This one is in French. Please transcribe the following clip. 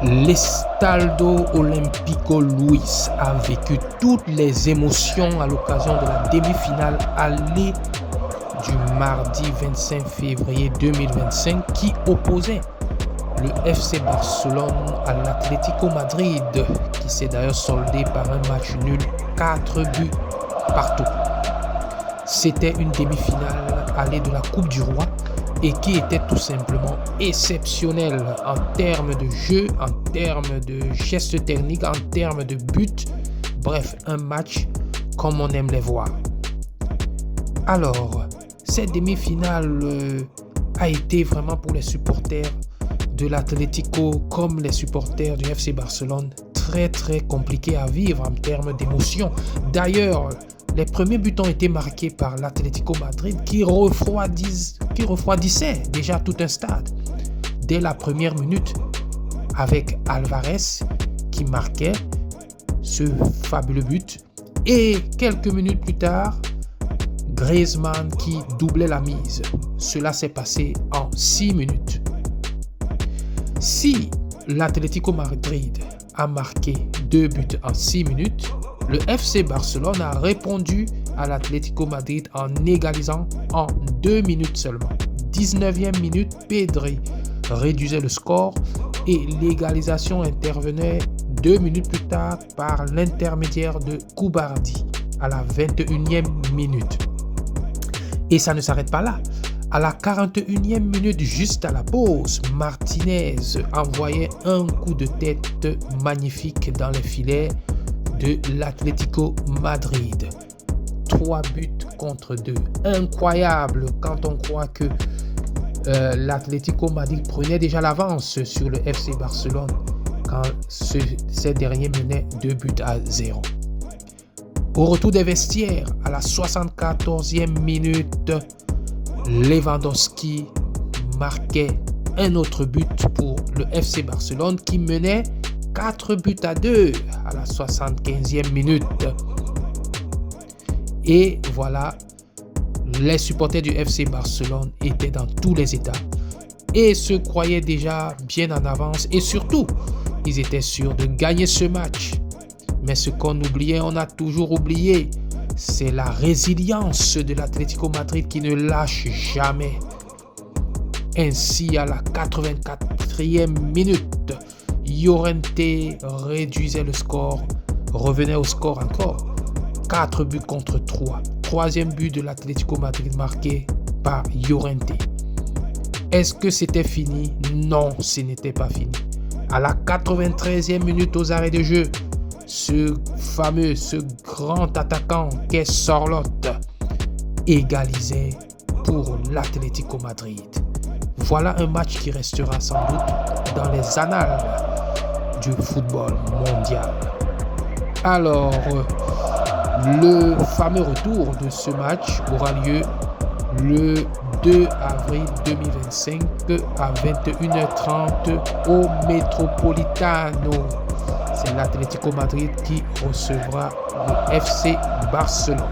L'Estaldo Olímpico Luis a vécu toutes les émotions à l'occasion de la demi-finale aller du mardi 25 février 2025 qui opposait le FC Barcelone à l'Atlético Madrid, qui s'est d'ailleurs soldé par un match nul 4 buts partout. C'était une demi-finale aller de la Coupe du Roi et qui était tout simplement exceptionnelle en termes de jeu, en termes de gestes techniques, en termes de buts. Bref, un match comme on aime les voir. Alors, cette demi-finale a été vraiment pour les supporters de l'Atlético comme les supporters du FC Barcelone très compliqué à vivre en termes d'émotion. D'ailleurs, les premiers buts ont été marqués par l'Atlético Madrid qui refroidissait déjà tout un stade. Dès la première minute, avec Alvarez qui marquait ce fabuleux but. Et quelques minutes plus tard, Griezmann qui doublait la mise. Cela s'est passé en 6 minutes. Si l'Atlético Madrid a marqué 2 buts en 6 minutes, le FC Barcelone a répondu à l'Atlético Madrid en égalisant en 2 minutes seulement. 19e minute, Pedri réduisait le score et l'égalisation intervenait 2 minutes plus tard par l'intermédiaire de Cubarsí à la 21e minute. Et ça ne s'arrête pas là. À la 41e minute, juste à la pause, Martinez envoyait un coup de tête magnifique dans les filets de l'Atlético Madrid. 3 buts contre 2. Incroyable quand on croit que l'Atlético Madrid prenait déjà l'avance sur le FC Barcelone quand ces derniers menaient 2 buts à 0. Au retour des vestiaires, à la 74e minute, Lewandowski marquait un autre but pour le FC Barcelone qui menait 4 buts à 2 à la 75e minute. Et voilà, les supporters du FC Barcelone étaient dans tous les états et se croyaient déjà bien en avance et surtout, ils étaient sûrs de gagner ce match. Mais ce qu'on oubliait, on a toujours oublié, c'est la résilience de l'Atlético Madrid qui ne lâche jamais. Ainsi, à la 84e minute, Llorente réduisait le score, revenait au score encore. 4 buts contre 3. Troisième but de l'Atlético Madrid marqué par Llorente. Est-ce que c'était fini? Non, ce n'était pas fini. À la 93e minute aux arrêts de jeu, ce grand attaquant qu'est Sorloth égalisait pour l'Atlético Madrid. Voilà un match qui restera sans doute dans les annales du football mondial. Alors, le fameux retour de ce match aura lieu le 2 avril 2025 à 21h30 au Metropolitano. C'est l'Atlético Madrid qui recevra le FC Barcelone.